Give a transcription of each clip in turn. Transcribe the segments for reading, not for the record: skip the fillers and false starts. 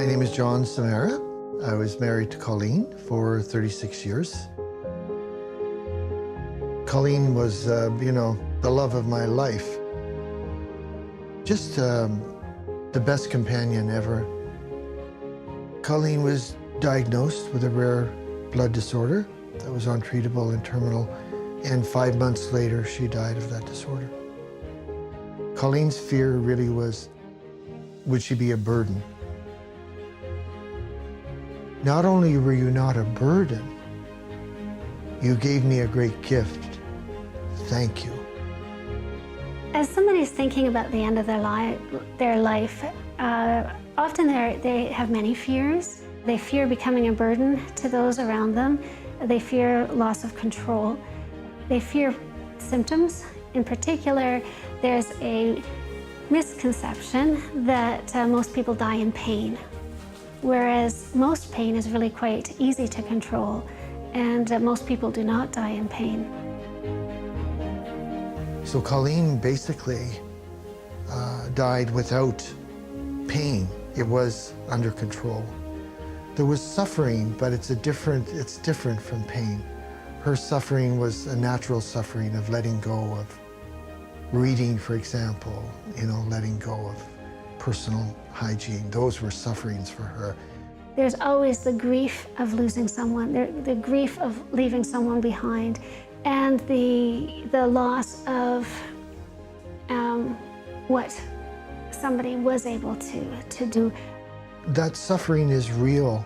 My name is John Samara. I was married to Colleen for 36 years. Colleen was, the love of my life. Just the best companion ever. Colleen was diagnosed with a rare blood disorder that was untreatable and terminal, and 5 months later, she died of that disorder. Colleen's fear really was, would she be a burden? Not only were you not a burden, you gave me a great gift. Thank you. As somebody's thinking about the end of their life, often they have many fears. They fear becoming a burden to those around them. They fear loss of control. They fear symptoms. In particular, there's a misconception that most people die in pain, whereas most pain is really quite easy to control, and most people do not die in pain. So Colleen basically died without pain. It was under control. There was suffering, but it's different from pain. Her suffering was a natural suffering of letting go of reading, for example, letting go of personal hygiene. Those were sufferings for her. There's always the grief of losing someone, the grief of leaving someone behind, and the loss of what somebody was able to do. That suffering is real,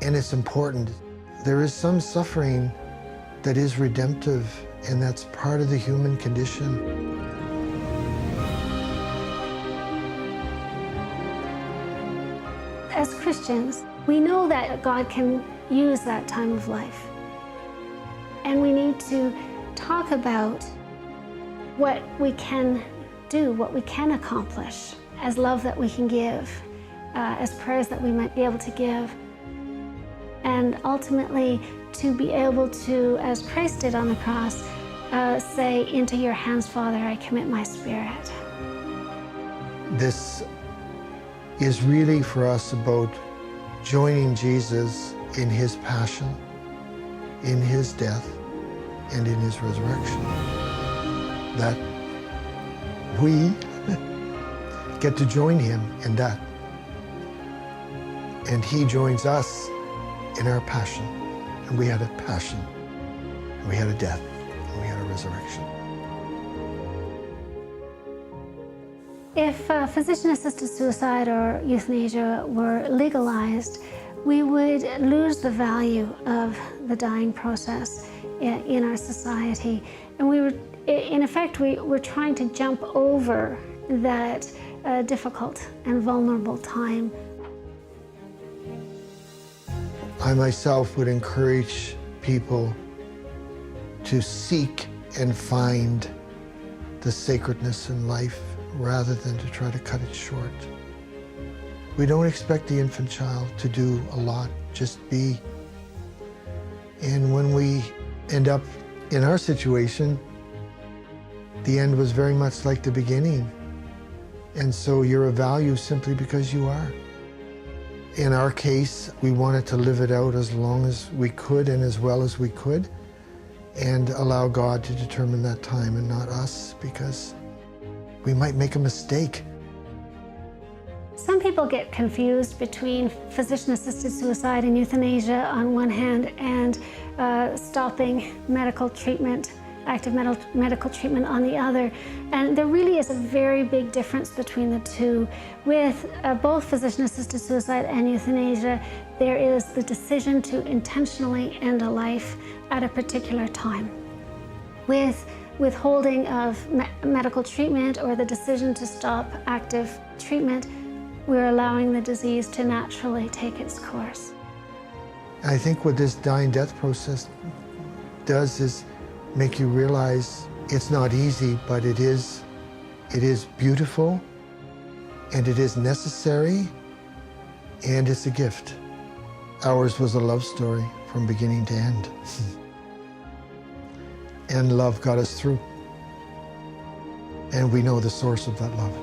and it's important. There is some suffering that is redemptive, and that's part of the human condition. As Christians, we know that God can use that time of life. And we need to talk about what we can do, what we can accomplish, as love that we can give, as prayers that we might be able to give. And ultimately, to be able to, as Christ did on the cross, say, "Into your hands, Father, I commit my spirit." This is really for us about joining Jesus in his passion, in his death, and in his resurrection. That we get to join him in that. And he joins us in our passion. And we had a passion, and we had a death, and we had a resurrection. If physician-assisted suicide or euthanasia were legalized, we would lose the value of the dying process in our society. And in effect, we're trying to jump over that difficult and vulnerable time. I myself would encourage people to seek and find the sacredness in life rather than to try to cut it short. We don't expect the infant child to do a lot, just be. And when we end up in our situation, the end was very much like the beginning. And so you're of value simply because you are. In our case, we wanted to live it out as long as we could and as well as we could, and allow God to determine that time and not us, because we might make a mistake. Some people get confused between physician-assisted suicide and euthanasia on one hand, and stopping medical treatment, active medical treatment on the other. And there really is a very big difference between the two. With both physician-assisted suicide and euthanasia, there is the decision to intentionally end a life at a particular time. With withholding of medical treatment or the decision to stop active treatment, we're allowing the disease to naturally take its course. I think what this dying death process does is make you realize it's not easy, but it is beautiful, and it is necessary, and it's a gift. Ours was a love story from beginning to end. And love got us through. And we know the source of that love.